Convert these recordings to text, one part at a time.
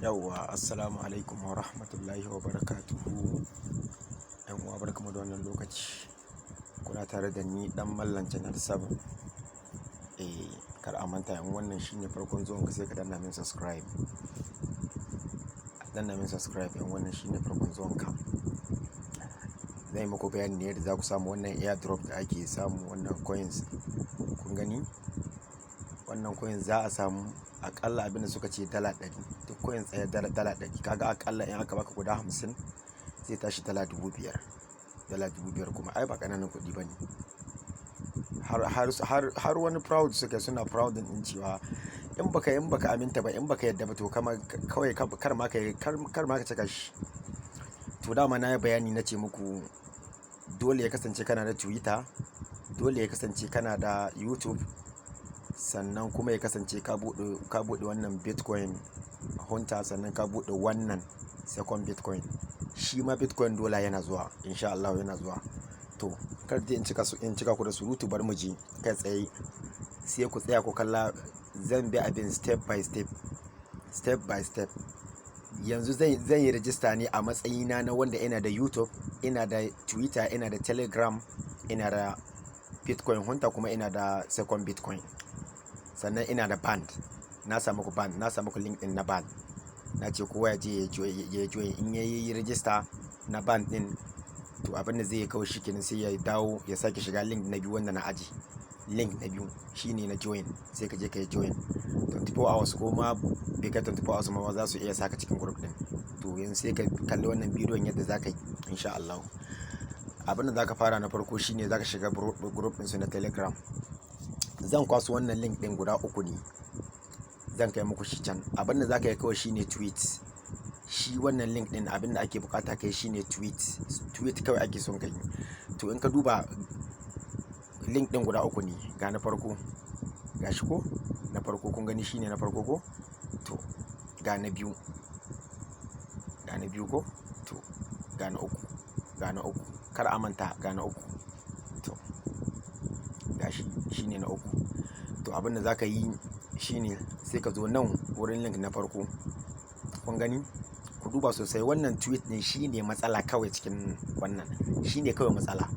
Yawwa, assalamu alaikum wa rahmatullahi wa barakatuhu. Yan uwa barkamu da wannan lokaci. Kuna tare da ni dan Mallan Channel 7. Kar a manta in wannan shine farkon zuwan ka sai ka danna min subscribe. Danna min subscribe in wannan shine farkon zuwan ka. Zai muku bayani ne yadda za ku samu wannan airdrop da ake samu, wannan coins. Kun gani? Wannan coins za a samu akalla abinda suka ce dala 100. Duk coins ɗaya dala 100. Kaga akalla in aka baka guda 50 zai tashi dala 5,000. Dala 5,000 kuma ai ba kananan kuɗi bane. Har wani proud suke, suna proud din cewa in baka aminta ba, in baka yadda ba to kawai kar ma ka cika shi. To dama na yi bayani na ce muku dole ya kasance kana da Twitter, dole ya kasance kana da YouTube, sannan kuma ya kasance ka buɗe wannan Bitcoin Hunter, sannan ka buɗe wannan second Bitcoin. Shi ma Bitcoin dola yana zuwa, insha Allah yana zuwa. To kar dai in cika ku da surutu, bar mu je kai tsaye. Sai ku tsaya ku kalla, zan bi abin step by step. Yanzu zan yi rajista ne a matsayina na wanda ina da YouTube, ina da Twitter, ina da Telegram, ina da Bitcoin Hunter, kuma ina da second Bitcoin. Sannan ina da band. Na samu ku link din na band. Na ce kowa ya je ya join. In yayi rajista na band din, to abin da zai yi kawai shikenan sai ya dawo ya sake shiga link na biyu wanda na aji. Link na biyu shine na join, sai ka je ka yi join 24 hours, ko ma bai kai 24 hours ma za su iya saka cikin group din. To yanzu sai ka kalli wannan bidiyon yadda za ka yi, insha Allah. Abin da za ka fara na farko shine za ka shiga group din su na Telegram. Zan kwaso wannan link din guda 3 ne, zan kai muku shi can. Abin da za ka yi kawai shine tweet. Shi wannan link din abin da ake bukata kai shine tweet kawai ake son kai. To in ka duba link din guda 3 ne, ga na farko, gashi ko na farko, kun gani shine na farko ko? To ga na biyu ko? To ga na uku, kar a manta ga na uku. To gashi shine na uku. To abin da za ka yi shine sai ka zo nan wurin link na farko. Kun gani? Ku duba sosai, wannan tweet ne shine matsala kawai cikin wannan. Shine kawai matsala.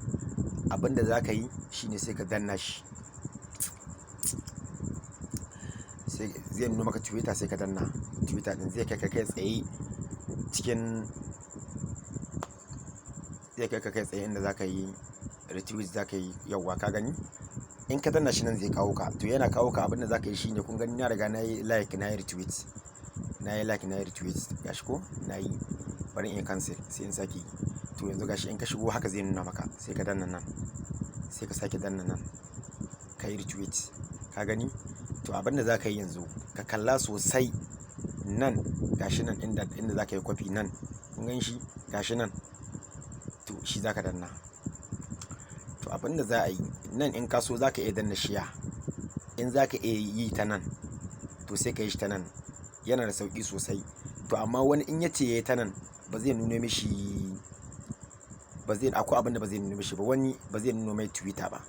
Abin da za ka yi shine sai ka danna shi. Sai zai nuna maka Twitter, sai ka danna Twitter din. Zai kai ka kai tsaye inda za ka yi retweet, za ka yi yawwa, ka gani? In ka danna shi nan zai kawo ka. To yana kawo ka, abin da za ka yi shine, kun gani na riga na yi like, na yi retweet. Gashi ko? Na yi. Bari in cancel sai in sake. To yanzu gashi in ka shigo haka zai nuna maka. Sai ka danna nan, sai ka sake danna nan, ka yi retweet. Ka gani? To abin da za ka yi yanzu, ka kalla sosai nan. Gashi nan inda za ka yi copy nan. Kun gan shi? Gashi nan. To shi za ka danna. To abin da za a yi nan, in ka so za ka iya danna share. In za ka iya yi ta nan, to sai ka yi shi ta nan. Yana da sauƙi sosai. To amma wani in ya ce ya yi ta nan, ba zai nuna mishi, akwai abin da ba zai nuna mishi ba. Wani ba zai nuna mai Twitter ba.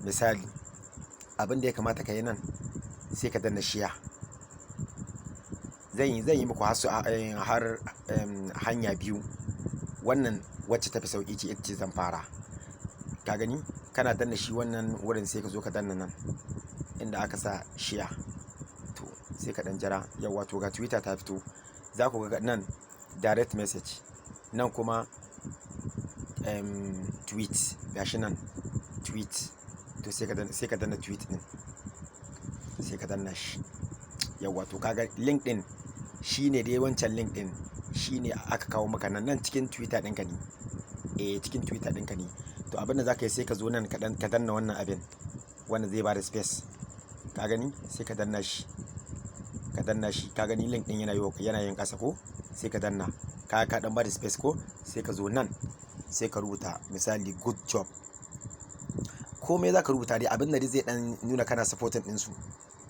Misali, abin da ya kamata ka yi nan, sai ka danna share. Zan yi muku har hanya biyu. Wannan wacce tafi sauƙi ce, ita ce zan fara. Ka gani? Kana danna shi wannan wurin, sai ka zo ka danna nan inda aka sa share. To sai ka dan jira. Yawwa, to ga Twitter ta fito. Za ku ga nan direct message, nan kuma tweet. Gashi nan tweet. To sai ka danna tweet din, sai ka danna shi. Yawwa, to kaga link din shine dai wancan link din shine aka kawo maka nan cikin Twitter ɗinka ne. Cikin Twitter ɗinka ne. To abin da za ka yi, sai ka zo nan ka danna wannan abin wanda zai bada space. Ka gani? Sai ka danna shi. Ka gani link din yana yin ƙasa ko? Sai ka danna. Ka dan bada space ko? Sai ka zo nan, sai ka rubuta misali good job. Komai za ka rubuta dai abin da zai dan nuna kana supporting din su,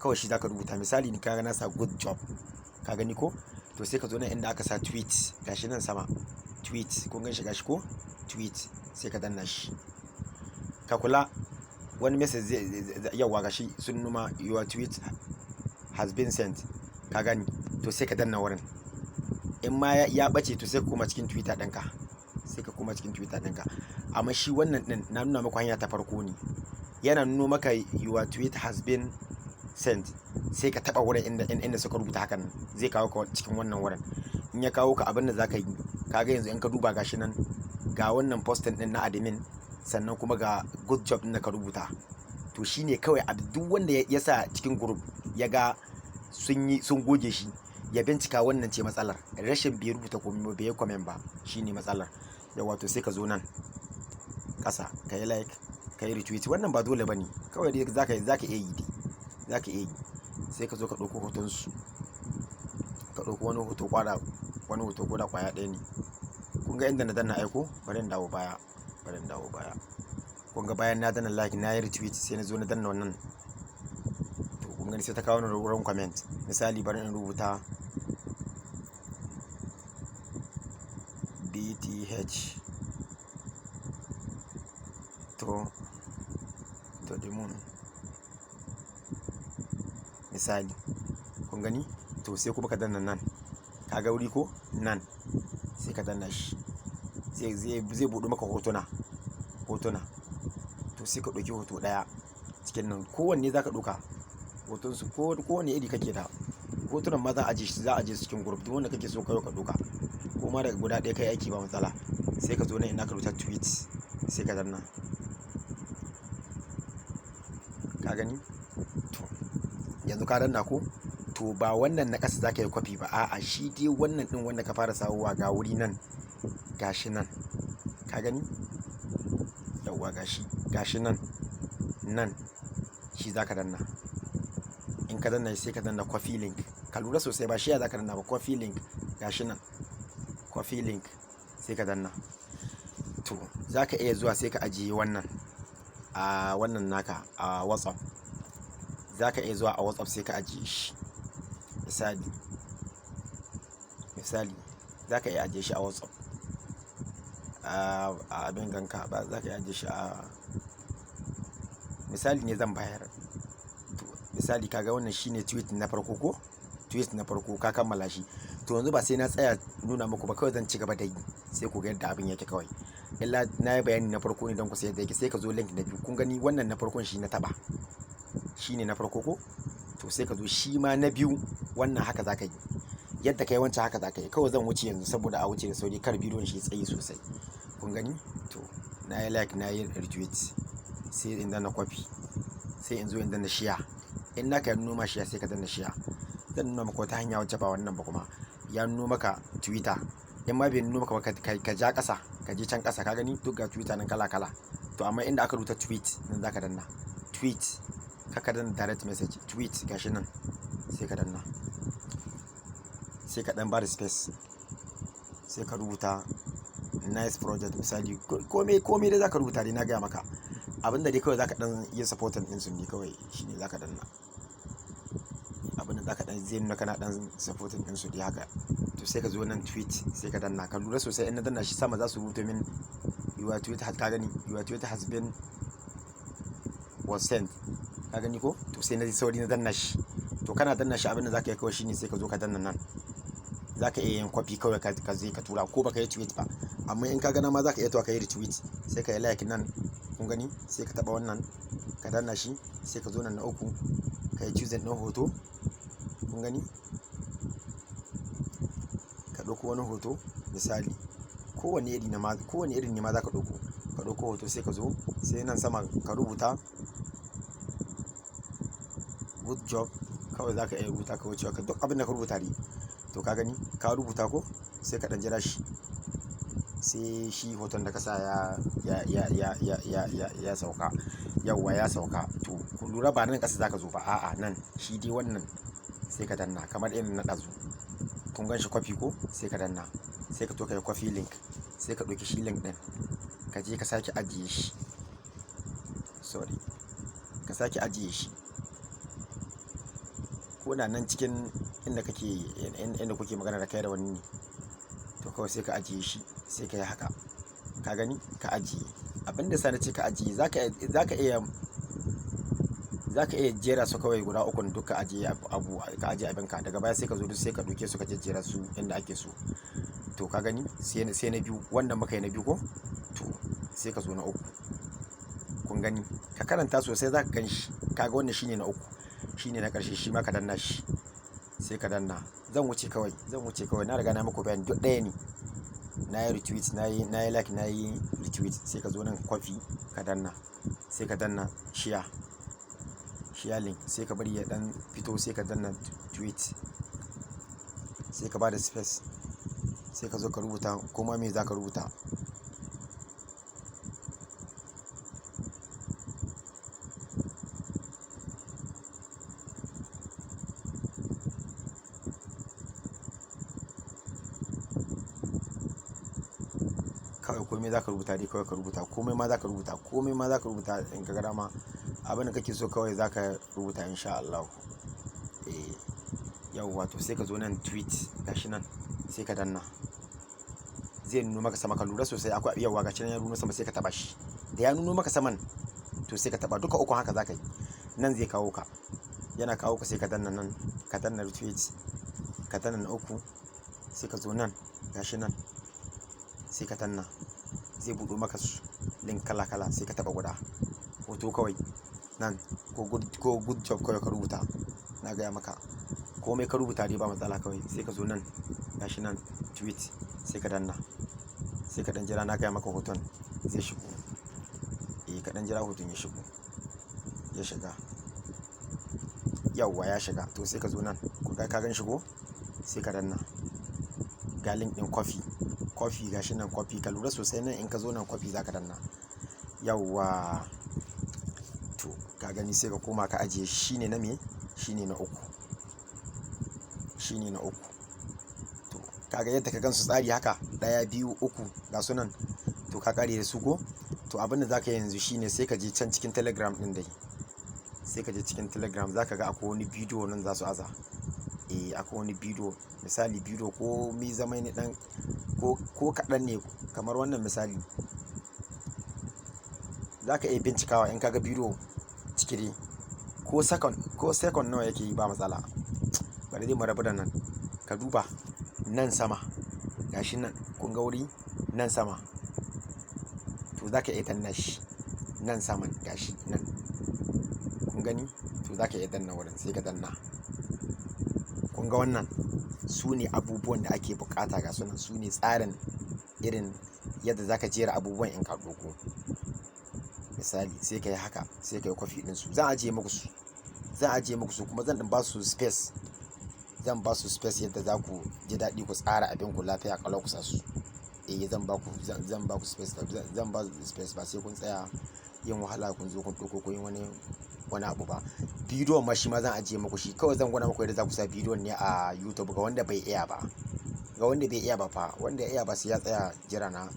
kawai shi za ka rubuta. Misali ni kaga na sa good job. Ka gani ko? To sai ka zo nan inda aka sa tweet. Gashi nan sama tweet. Kun gan shi? Gashi ko? Tweet. Sai ka danna shi. Ka kula wani message yawa gashi sun numa your tweet has been sent. Ka gani? To sai ka danna wurin. in ma ya ɓace to sai ka koma cikin Twitter ɗinka, amma shi wannan ɗin na nuna maka hanya ta farko ne, yana nuno maka your tweet has been sent, sai ka taɓa wurin inda suka rubuta hakan, zai kawo ka cikin wannan wurin. In ya kawo ka, abin da za ka yi, kaga yanzu in ka duba gashi nan ga wannan postin ɗin na admin, sannan kuma ga good job ɗin da ka rubuta. To shine kawai a duk wanda ya sa cikin group ya ga sun goge shi, ya bincika wannan ce matsalar, rashin bai rubuta komai ba, bai comment ba, shine matsalar. Yawa to sai ka zo nan ƙasa ka yi like, ka yi retweet, wannan ba dole bane, kawai dai zaka iya yi, sai ka zo ka ɗauko hoton su, ka ɗauko wani hoto ko da kwaya ɗaya ne. Kun ga inda na danna aiko, bari in dawo baya. Kun ga bayan na danna like, na yi retweet, sai na zo na danna wannan, to kun gani sai ta kawo ni wurin comment. Misali bari in rubuta BTH to the moon, misali. Kun gani, to sai kuma ka danna nan, kaga wuri ko nan, sai ka danna shi, zai buɗe maka hotuna, to sai ka ɗauki hoto ɗaya cikin nan, kowanne za ka ɗauka hoton su, kowanne iri kake da hotunan ma za a je cikin group, duk wanda kake so kai ka ɗauka, ko ma daga guda ɗaya kai aiki ba matsala. Sai ka zo nan ina ka rubuta tweet, sai ka danna, ka gani. To yanzu ka danna ko, to ba wannan na ƙasa za ka yi kwafi ba, a'a shi dai wannan ɗin wanda ka fara sawowa, ga wuri nan, gashi nan, ka gani, yawwa gashi nan shi za ka danna. In ka danna sai ka danna coffee link, ka lura sosai, ba shi ya za ka danna ba, coffee link, gashi nan coffee link, sai ka danna. To za ka iya zuwa sai ka ajiye wannan a wannan naka a WhatsApp, za ka iya zuwa a WhatsApp sai ka ajiye shi, misali za ka iya ajiye shi a WhatsApp a abin ganka, ba za ka iya ajiye shi a, misali ne zan bayar. To misali kaga wannan shine tweet na farko ka kammala shi. To yanzu ba sai na tsaya nuna muku ba, kawai zan ci gaba da yi, sai ku ga yadda abin yake. Kawai illa na yi bayani na farko ne don ku sai yadda yake. Sai ka zo link na biyu, kun gani wannan na farkon shi na taba, shine na farko ko, to sai ka zo shi ma na biyu, wannan haka za ka yi, yadda ka yi wancan haka za ka yi. Kawai zan wuce yanzu saboda a wuce da sauri, kar bidiyon shi tsayi sosai. Kun gani, to na yi like, na yi retweet, sai in danna copy, sai in zo in danna share. In naka ya nuno ma share, sai ka danna share. Zan nuna maka wata hanya wacce ba wannan ba, kuma ya nuno maka Twitter. In ma bai nuno maka ba, ka ja ƙasa, ka je can ƙasa, ka gani duk ga Twitter nan kala kala. To amma inda aka rubuta tweet nan za ka danna tweet, ka danna direct message, tweet gashi nan, sai ka danna, sai ka dan ba da space, sai ka rubuta nice project, misali komai da za ka rubuta dai, na gaya maka abinda dai kawai za ka dan yi supporting din su ne, kawai shine za ka danna abinda za ka dan zai nuna kana dan supporting din su dai haka. To sai ka zo nan tweet, sai ka danna, ka lura sosai, in na danna shi sama za su rubuta min your tweet has, ka gani your tweet has been was sent, ka gani ko. To sai na sauri na danna shi. To kana danna shi, abinda za ka yi kawai shine sai ka zo ka danna nan, za ka iya yin copy kawai ka zai ka tura, ko baka yi tweet ba. Amma in ka gana ma za ka iya to ka yi retweet, sai ka yi like nan, kun gani, sai ka taba wannan, ka danna shi, sai ka zo nan na uku, ka yi choosing ɗin hoto, kun gani, ka ɗauko wani hoto, misali kowane irin ne ma za ka ɗauko hoto, sai ka zo, sai nan sama ka rubuta good job, kawai za ka iya rubuta ka wuce ka duk abin da ka rubuta ne. To ka gani ka rubuta ko, sai ka dan jira shi, sai shi hoton da ka sa ya sauka, yawwa ya sauka. To ku lura ba nan ƙasa za ka zo ba, a'a nan shi dai wannan, sai ka danna kamar irin na ɗazu, kun gan shi copy ko, sai ka danna, sai ka to ka yi copy link, sai ka ɗauki shi link ɗin, ka je ka sake ajiye shi, ka sake ajiye shi, ko na nan cikin inda kuke magana da kai da wani ne. To kawai sai ka ajiye shi, sai ka yi haka, ka gani ka ajiye. Abinda sa na ce ka ajiye, za ka zaka iya jera su kawai guda uku duka ajiye abu ka ajiye abinka, daga baya sai ka zo duk sai ka ɗauke su ka jejjera su inda ake so. To ka gani sai na biyu, wannan muka yi na biyu ko, to sai ka zo na uku. Kun gani ka karanta sosai zaka gani shi, kaga wannan shine na uku, shine na ƙarshe, shi ma ka danna shi sai ka danna. Zan wuce kawai na riga na muku bayani duk ɗaya ne. Na yi retweet, na yi like, na yi retweet, sai ka zo nan copy ka danna, sai ka danna share link, sai ka bari ya dan fito, sai ka danna tweet, sai ka bada space, sai ka zo ka rubuta kuma me za ka rubuta. Kawai komai za ka rubuta dai, kawai ka rubuta komai ma za ka rubuta in ka ga dama abin da kake so kawai za ka rubuta insha Allah. Yawwa to sai ka zo nan tweet, gashi nan sai ka danna, zai nuno maka sama, ka lura sosai akwai yawwa gashi nan ya nuno sama, sai ka taba shi. Da ya nuno maka saman to sai ka taba duka uku, haka za ka yi. Nan zai kawo ka, yana kawo ka sai ka danna nan, ka danna retweet, ka danna na uku, sai ka zo nan gashi nan sai ka danna, zai buɗo maka link kala kala, sai ka taba guda hoto kawai nan, ko good job kawai ka rubuta. Na gaya maka komai ka rubuta dai ba matsala, kawai sai ka zo nan gashi nan tweet, sai ka danna, sai ka dan jira. Na gaya maka hoton zai shigo, ka dan jira hoton ya shigo, ya shiga, yawwa ya shiga. To sai ka zo nan, ka gan shigo, sai ka danna ga link din coffee gashi nan coffee, ka lura sosai nan in ka zo nan coffee za ka danna, yawwa. To ka gani sai ka koma ka ajiye, shine na me, shine na uku. To kaga yadda ka gansu tsari haka 1 2 3 ga sunan, to ka kare da su ko. To abinda zaka yi yanzu shine sai ka je can cikin Telegram din dai, sai ka je cikin Telegram zaka ga akwai wani bidiyo nan za su aza. Akwai wani bidiyo, misali bidiyo ko mi zama ne dan ko kadan ne, kamar wannan misali zaka iya bincikawa in kaga bidiyo cikire ko second nawa yake yi ba matsala. Bari dai mu rabu da nan, ka duba nan sama gashi nan, kun ga wuri nan sama, to zaka iya danna shi nan saman gashi nan, kun gani, to zaka iya danna wurin sai ka danna. Kun ga wannan su ne abubuwan da ake bukata, ga sunan su ne tsarin irin yadda zaka jera abubuwan in ka doko. Misali sai ka yi haka, sai ka yi copy din su, zan ajiye muku su kuma zan ba su space, yadda za ku ji daɗi ku tsara abin ku lafiya kalau ku sa su. Zan ba ku space, ba sai kun tsaya yin wahala kun zo kun ɗauko ko yin wani abu ba. Bidiyon ma shi ma zan ajiye muku shi, kawai zan gwada muku yadda za ku sa bidiyon ne a YouTube ga wanda bai iya ba. Fa wanda ya iya ba sai ya tsaya jira na,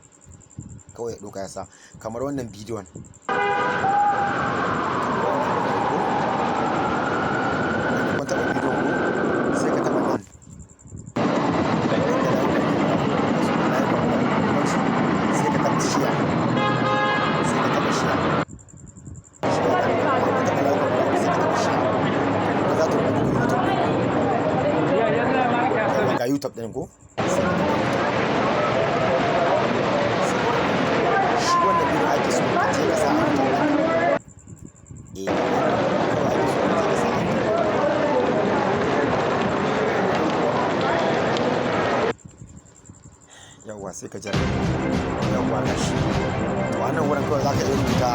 kawai ya ɗauka ya sa. Kamar wannan bidiyon kun taɓa bidiyon ko, sai ka taɓa nan, sai ka taɓa share, ga YouTube ɗin ko, shi wannan bidiyo ake so ka je ka sa a yawwa sai ka jira, yawwa ga shi. To a nan wurin kawai za ka iya rubuta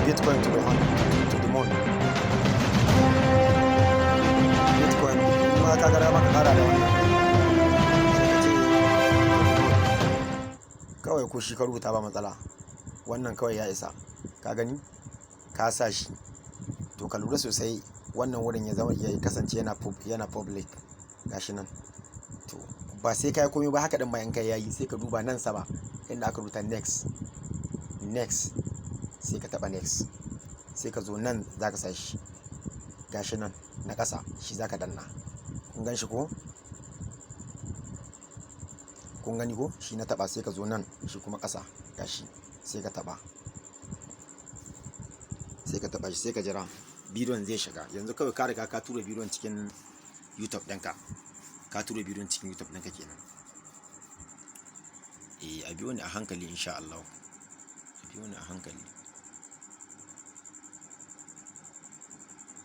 Bitcoin to the moon. Bitcoin kuma ka gara maka kara da wannan, kawai ko shi ka rubuta ba matsala, wannan kawai ya isa. Ka gani ka sa shi, to ka lura sosai wannan wurin ya kasance yana public gashi nan. To ba sai kai komai ba, haka din ma in kai yayi, sai ka duba nan sama inda aka rubuta next, sai ka taba next, sai ka zo nan zaka sa shi gashi nan na ƙasa, shi zaka danna. Kun gan shi ko, kun gani ko, shi na taba, sai ka zo nan shi kuma ƙasa gashi, sai ka taba shi, sai ka jira bidiyon zai shiga. Yanzu kawai ka riga ka tura bidiyon cikin YouTube ɗinka, ka tura bidiyon cikin YouTube ɗinka kenan. A biyo ni a hankali insha Allah, a biyo ni a hankali,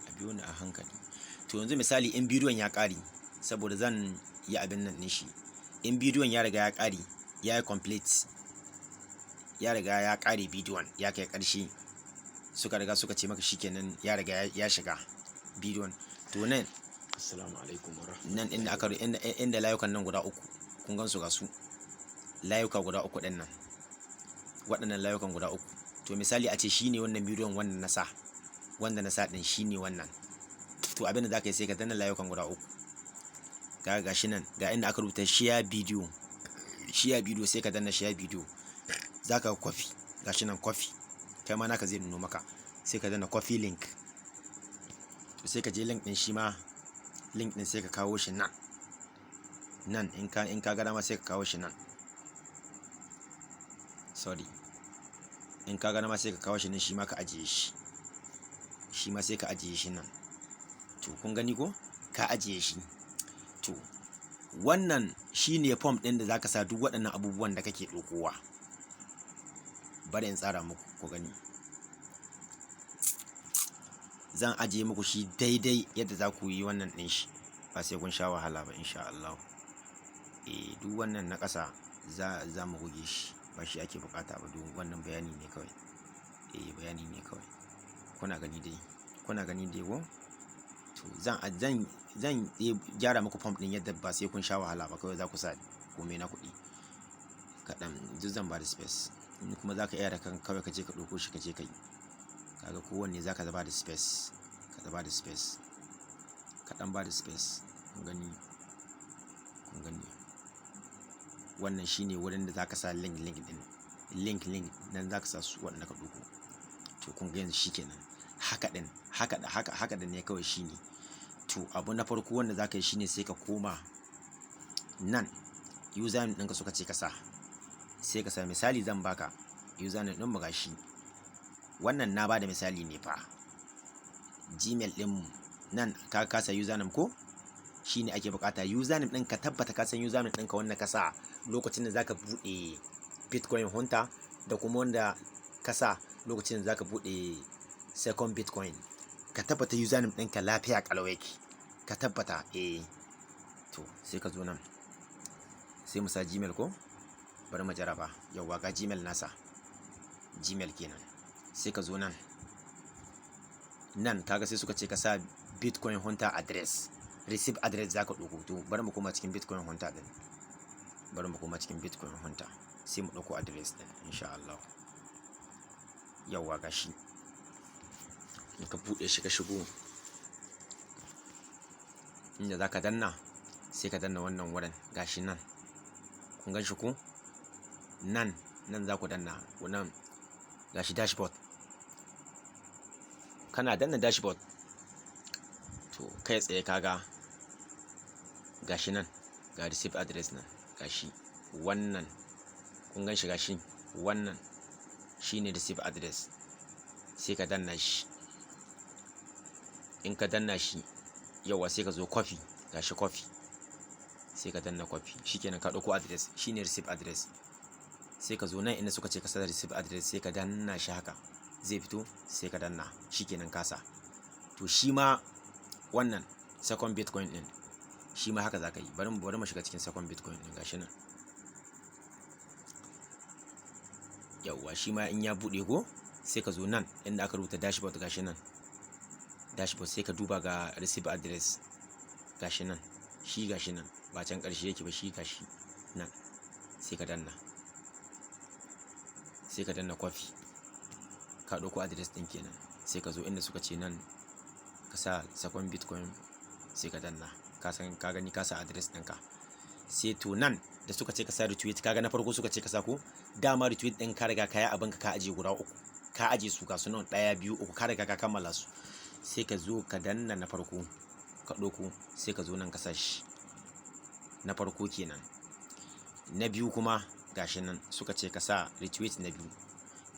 a biyo ni a hankali. To yanzu misali in bidiyon ya ƙare, saboda zan yi abin nan ɗin shi, in bidiyon ya riga ya ƙare, ya yi complete, ya riga ya ƙare bidiyon ya kai ƙarshe, suka riga suka ce maka shikenan ya riga ya shiga bidiyon. To nan assalamu alaikum nan inda aka inda layukan nan guda uku kun gan su ga su layuka guda uku ɗin nan, waɗannan layukan guda uku. To misali a ce shine wannan bidiyon wanda na sa ɗin shine wannan. To abin da za ka yi sai ka danna layukan guda uku, ga shi nan ga inda aka rubuta share bidiyo, sai ka danna share bidiyo, za ka kwafi, ga shi nan kwafi, kai ma naka zai nuno maka, sai ka danna kwafi link. To sai ka je link ɗin, shi ma link ɗin sai ka kawo shi nan in ka ga dama sai ka kawo shi nan, sorry, in ka ga dama sai ka kawo shi nan, shi ma ka ajiye shi, shi ma sai ka ajiye shi nan. To kun gani ko ka ajiye shi. To wannan shine form ɗin da zaka sa duk waɗannan abubuwan da kake ɗaukowa. Bari in tsara muku ku gani, zan ajiye muku shi daidai yadda za ku yi wannan ɗin shi, ba sai kun sha wahala ba insha Allah. Duk wannan na ƙasa za mu goge shi, ba shi ake bukata ba, duk wannan bayani ne kawai. Bayani ne kawai, kuna gani dai ko. To zan gyara muku form ɗin yadda ba sai kun sha wahala ba, kawai za ku sa komai na kuɗi kaɗan, duk zan ba da space. In kuma za ka iya da kan kawai ka je ka ɗauko shi ka je ka yi, kaga kowanne za ka ba da space, ka ba da space, kaɗan ba da space. kun gani wannan shine wurin da za ka sa link ɗin, nan za ka sa su waɗanda ka ɗauko. To kun ga yanzu shi kenan, haka da ne kawai shine. To abu na farko wanda za ka yi shine sai ka koma nan username ɗinka suka ce ka sa, sai ka sa misali zan baka username ɗin mu gashi wannan, na bada misali ne fa, Gmail ɗin nan ka kasa username ko shine ake bukata. Username ɗin ka tabbata ka san username ɗinka wanda ka sa lokacin da zaka buɗe Bitcoin Hunter, da kuma wanda ka sa lokacin da zaka buɗe second Bitcoin. Ka tabbata username ɗinka lafiya kalau yake, ka tabbata. To sai ka zo nan, sai mu sa Gmail ko, bari mu jaraba. Yawwa ga Gmail nasa, Gmail kenan. Sai ka zo nan kaga sai suka ce ka sa Bitcoin Hunter address, receive address zaka ɗauko. To bari mu koma cikin Bitcoin Hunter din, sai mu ɗauko address din insha Allah. Yawwa gashi, in ka buɗe shi ka shigo inda za ka danna, sai ka danna wannan wurin gashi nan, kun gan shi ko nan za ku danna wannan gashi dashboard. Kana danna dashboard, to kai tsaye kaga gashi nan ga receive address nan gashi wannan, kun gan shi gashi wannan shine receive address. Sai ka danna shi, in ka danna shi yawa sai ka zo copy, gashi copy, sai ka danna copy, shikenan ka dauko address shine receive address. Sai ka zo nan inda suka ce ka sa receive address, sai ka danna shi haka zai fito, sai ka danna shikenan ka sa. To shi ma wannan second Bitcoin din shi ma haka zaka yi. Bari mu shiga cikin second Bitcoin din gashi nan. Yawa shi ma in ya bude ko, sai ka zo nan inda aka rubuta dashboard gashi nan, dashboard sai ka duba ga receive address gashi nan, shi gashi nan ba can ƙarshe yake ba, shi gashi nan. Sai ka danna, copy, ka ɗauko address ɗin kenan. Sai ka zo inda suka ce nan ka sa second Bitcoin, sai ka danna, ka gani ka sa address ɗinka. Sai to nan da suka ce ka sa retweet, kaga na farko suka ce ka sa ko, dama retweet ɗin ka riga ka yi abin ka aje guda uku, ka aje su ga su nan 1 2 3, ka riga ka kammala su. Sai ka zo ka danna na farko, ka ɗauko, sai ka zo nan ka sa shi na farko kenan. Na biyu kuma gashi nan suka ce ka sa retweet na biyu.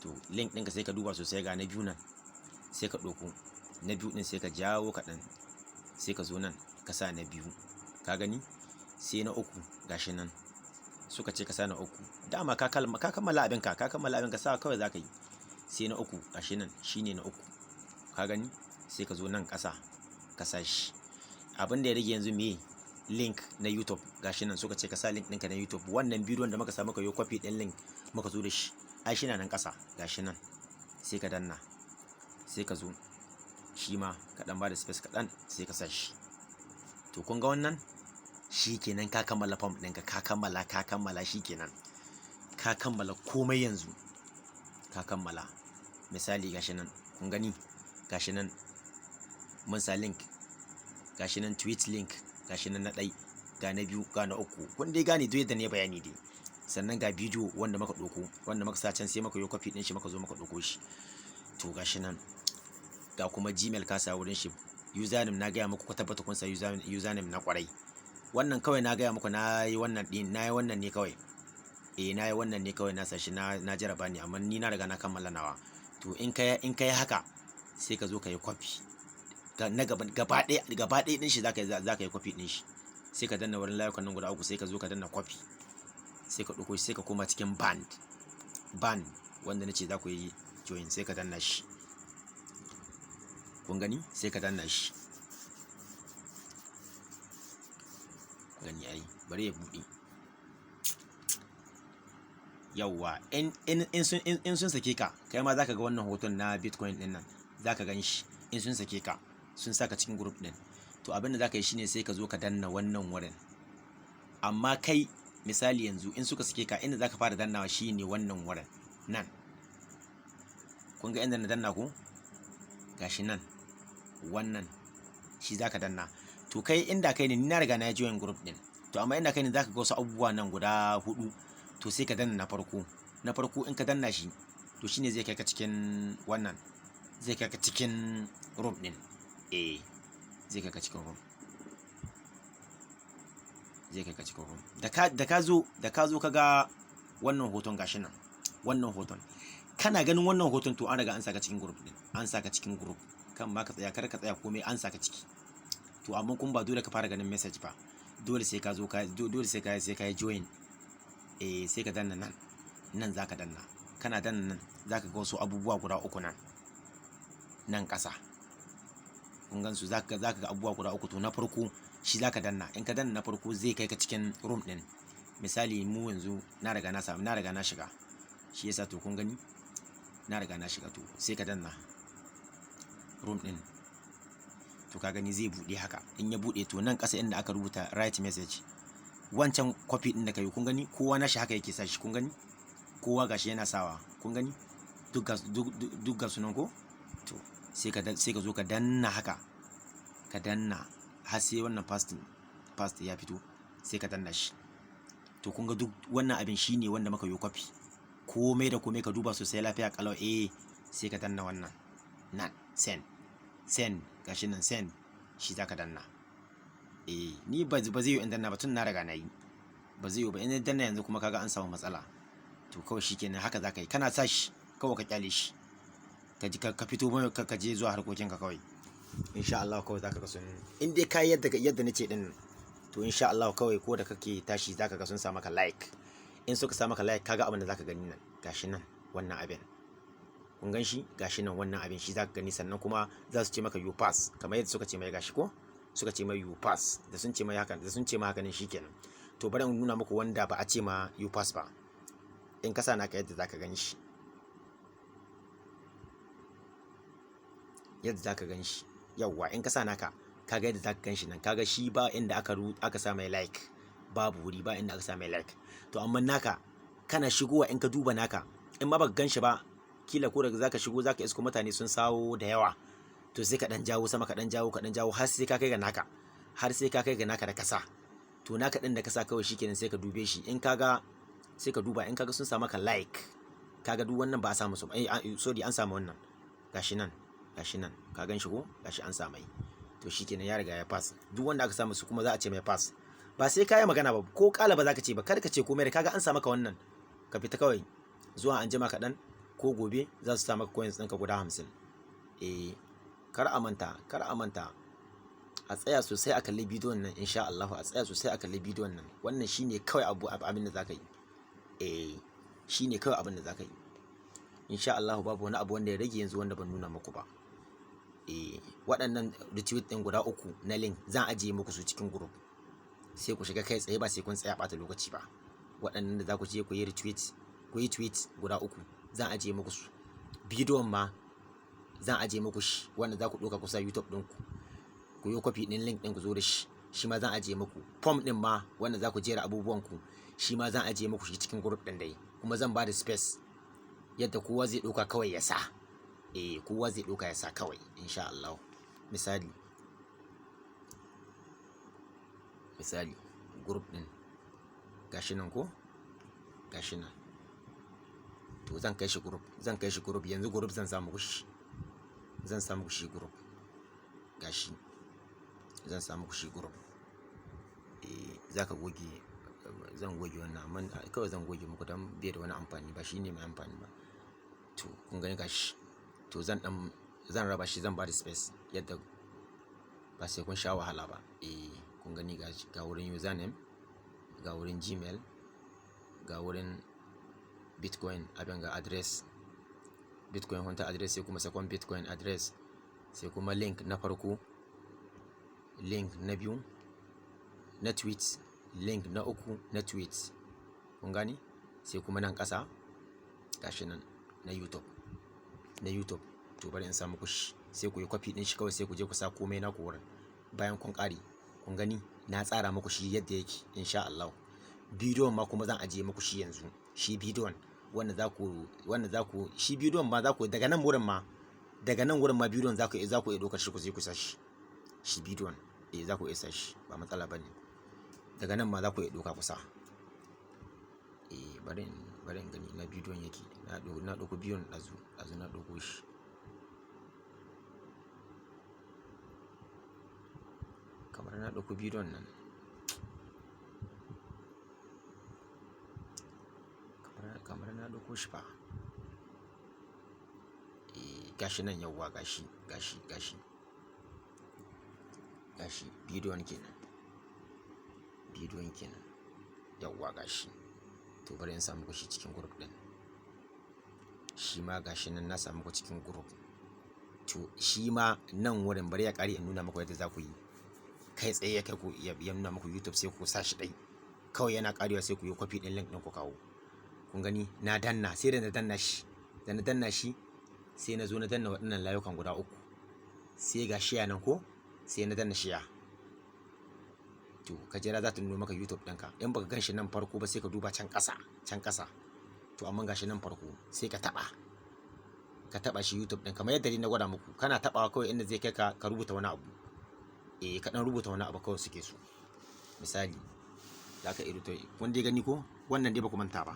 To link ɗinka sai ka duba sosai ga na biyu nan, sai ka ɗauko na biyu din sai ka jawo kaɗan, sai ka zo nan ka sa na biyu, ka gani, sai na uku gashi nan suka ce ka sa na uku, dama ka kammala abinka, sa kawai za ka yi, sai na uku gashi nan shine na uku, ka gani, sai ka zo nan ƙasa ka sa shi. Abin da ya rage yanzu me link na YouTube gashi nan suka ce ka sa link ɗinka na YouTube, wannan bidiyon da muka sa muka yi copy ɗin link muka zo da shi, ai shi na nan ƙasa gashi nan, sai ka danna, sai ka zo shi ma ka ɗan ba da space kaɗan sai ka sa shi. To kun ga wannan shi kenan ka kammala form ɗinka, ka kammala shi kenan, ka kammala komai yanzu, ka kammala. Misali gashi nan kun gani, gashi nan mun sa link, gashi nan tweet link, gashi nan na ɗai, ga na biyu, ga na uku, kun dai gane duk yadda ne bayani dai. Sannan ga bidiyo wanda muka ɗauko, wanda muka sa can sai muka yi copy ɗin shi muka zo muka ɗauko shi. To gashi nan ga kuma Gmail ka sa wurin shi, username na gaya muku ku tabbata kun sa username na kwarai. Wannan kawai na gaya muku na yi wannan ne kawai, na yi wannan ne kawai, na sa shi na jaraba ne, amma ni na riga na kammala nawa. To in ka yi haka sai ka zo ka yi copy na gaba ɗaya ɗin shi za ka yi copy ɗin shi, sai ka danna wurin layukan nan guda uku, sai ka zo ka danna copy, sai ka ɗauko shi, sai ka koma cikin band wanda na ce za ku yi join, sai ka danna shi, kun gani, sai ka danna shi, gani ai, bari ya buɗe. Yawwa, in sun sake ka, kai ma zaka ga wannan hoton na Bitcoin din nan, zaka gan shi in sun sake ka, sun saka cikin group din. To abin da zaka yi shine sai ka zo ka danna wannan wurin. Amma kai misali yanzu in suka sake ka, inda zaka fara dannawa shine wannan wurin nan. Kun ga inda na danna ko? Gashi nan, wannan shi zaka danna. To kai inda kai ne, ni na riga na join group din. To amma inda kai ne zaka ga wasu abubuwa nan guda 4. To sai ka danna na farko in ka danna shi, to shine zai kai ka cikin wannan, zai kai ka cikin room din, zai kai ka cikin room, da ka zo ka ga wannan hoton gashi nan, wannan hoton kana ganin wannan hoton, to an riga an saka cikin group din, kan ma ka tsaya, kar ka tsaya komai, an saka ciki. To amma kun ba dole ka fara ganin message ba, dole sai ka zo sai ka yi join. Sai ka danna nan za ka danna, kana danna nan za ka ga wasu abubuwa guda 3 nan ƙasa, kun gan su, za ka ga abubuwa guda 3. To na farko shi za ka danna, in ka danna na farko zai kai ka cikin room ɗin. Misali mu yanzu na riga na shiga, shi yasa to kun gani na riga na shiga. To sai ka danna room ɗin, to ka gani zai buɗe haka. In ya buɗe, to nan ƙasa inda aka rubuta write message, wancan copy din da kai, kun gani kowa nashi haka yake sa shi, kun gani kowa gashi yana sawa, kun gani duk ga sunan ko. To sai ka zo ka danna haka, ka danna har sai wannan past ya fito, sai ka danna shi. To kun ga duk wannan abin shine wanda muka yi copy, komai da komai ka duba sosai, lafiya kalau. Sai ka danna wannan nan, send gashi nan, send shi za ka danna. Ni ba zai yi in danna ba, tun na riga na yi, ba zai yi ba. In danna yanzu kuma kaga an samu matsala, to kawai shikenan haka za ka yi, kana sa shi kawai ka kyale shi, ka fito ka je zuwa harkokinka kawai. Insha Allah kawai zaka ga sun, in dai kai yadda nace din, to insha Allah kawai ko da kake tashi zaka ga sun sa maka like. In suka sa maka like, kaga abin da zaka gani nan, gashi nan wannan abin, kun gan shi, gashi nan wannan abin shi zaka gani. Sannan kuma za su ce maka you pass, kamar yadda suka ce mai, gashi ko suka ce mai you pass, da sun ce mai haka ne shikenan. To bari in nuna muku wanda ba a ce ma you pass ba, in ka sa naka yadda zaka gani shi, yawwa, in ka sa naka kaga yadda zaka gan shi nan, kaga shi ba inda aka sa mai like, babu wuri, ba inda aka sa mai like. To amma naka kana shigowa, in ka duba naka, in ma baka gan shi ba, kila ko daga zaka shigo zaka isko mutane sun sawo da yawa, to sai ka dan jawo sama, ka dan jawo har sai ka kai ga naka, da kasa. To naka din da kasa kawai shikenan, sai ka dube shi, in kaga sai ka duba, in kaga sun sa maka like, kaga duk wannan ba a samu su, sorry, an samu wannan, gashi nan, ka gan shi ko, gashi an samu. To shikenan ya riga ya pass. Duk wanda aka samu su kuma za a ce mai pass, ba sai ka yi magana ba, ko kala ba za ka ce ba, kada ka ce komai, da kaga an sa maka wannan, ka fita kawai, zuwa an jima kaɗan ko gobe za su sa maka coins ɗinka guda 50. kar a manta a tsaya sosai a kalli bidiyon nan, insha Allah a tsaya sosai a kalli bidiyon nan. Wannan shine kawai abin da zaka yi, shine kawai abin da zaka yi. Insha Allah babu wani abu wanda ya rage yanzu wanda ban nuna muku ba. Waɗannan retweet ɗin guda 3 na link zan ajiye muku su cikin group, sai ku shiga kai tsaye ba sai kun tsaya ɓata lokaci ba. Waɗannan da za ku je ku yi retweet, ku yi tweet guda 3 zan ajiye muku su. Bidiyon ma zan ajiye muku shi wanda za ku ɗauka kusa YouTube ɗinku, ku yi copy ɗin link ɗin ku zo da shi, shi ma zan ajiye muku. Form ɗin ma wanda za ku jera abubuwanku, shi ma zan ajiye muku shi cikin group ɗin dai, kuma zan ba da space yadda kowa zai ɗauka kawai ya sa. Kowa zai ɗauka ya sa kawai, insha Allah. Misali group ɗin gashi nan ko, gashi nan. To zan kai shi group yanzu. Group zan samu shi, group gashi, zan samu shi group. Zaka goge, zan goge wannan, amma kawai zan goge muku dan bai da wani amfani, ba shine mai amfani ba. To kun gani gashi, to zan raba shi, zan ba da space yadda ba sai kun sha wahala ba. Kun gani gashi, ga wurin username, ga wurin Gmail, ga wurin Bitcoin, abin ga address Bitcoin hunter address, sai kuma second Bitcoin address, sai kuma link na farko, link na biyu na tweet, link na 3 na tweet. Kun gani, sai kuma nan ƙasa gashi nan na YouTube. To bari in sa muku shi, sai ku yi copy din shi kawai, sai ku je ku sa komai na ku wurin. Bayan kun ƙare, kun gani na tsara muku shi yadda yake, insha Allah. Bidiyon ma kuma zan ajiye muku shi yanzu, shi bidiyon wanda za ku shi bidiyon ma za ku daga nan wurin ma bidiyon za ku iya ɗaukar shi ku je ku sa shi bidiyon. Za ku iya sa shi, ba matsala bane. Daga nan ma za ku iya ɗauka ku sa. Bari in gani na bidiyon yake. Na ɗauko bidiyon ɗazu na ɗauko shi. Kamar na ɗauko bidiyon nan, kamar na ɗauko shi fa. Gashi nan, yawwa gashi bidiyon kenan, yawwa gashi. To bari in samu ku shi cikin group din. Shi ma gashi nan na samu ku cikin group. To shi ma nan wurin bari ya ƙare in nuna muku yadda za ku yi. Kai tsaye ya kai ku ya nuna muku YouTube, sai ku sa shi dai. Kawai yana ƙarewa sai ku yi copy din link din ku kawo. Kun gani na danna, sai da na danna shi, sai na zo na danna waɗannan layukan guda 3. Sai ga share nan ko, sai na danna share. To ka jira za ta nuna maka YouTube ɗinka. In baka gan shi nan farko ba, sai ka duba can ƙasa. To amma gashi nan farko, sai ka taɓa shi YouTube ɗin, kamar yadda na gwada muku. Kana taɓawa kawai inda zai kai ka rubuta wani abu. Ka ɗan rubuta wani abu kawai suke so. Misali za ka rubuta, kun dai gani ko, wannan dai ba ku manta ba.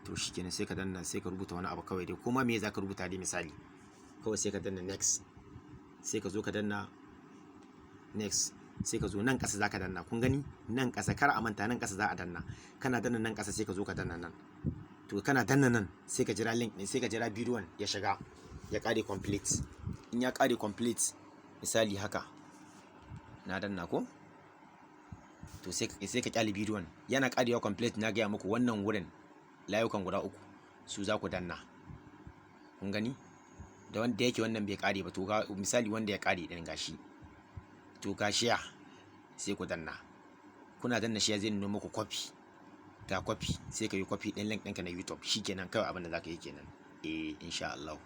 To shikenan, sai ka danna, sai ka rubuta wani abu kawai dai, kuma me za ka rubuta dai, misali kawai sai ka danna next, sai ka zo ka danna next, sai ka zo nan ƙasa za ka danna. Kun gani nan ƙasa, kar a manta nan ƙasa za a danna. Kana danna nan ƙasa, sai ka zo ka danna nan. To kana danna nan, sai ka jira link ɗin, sai ka jira bidiyon ya shiga, ya ƙare complete. In ya ƙare complete, misali haka na danna ko, to sai ka ƙyale bidiyon yana ƙarewa complete. Na gaya muku wannan wurin layukan guda 3 su za ku danna. Kun gani, da wanda yake wannan bai ƙare ba, to ga misali wanda ya ƙare ɗin gashi, to ga share, sai ku danna. Kuna danna share zai nuna muku copy, ga copy, sai ka yi copy ɗin link ɗinka na YouTube. Shikenan, kawai abin da za ka yi kenan. Insha Allah.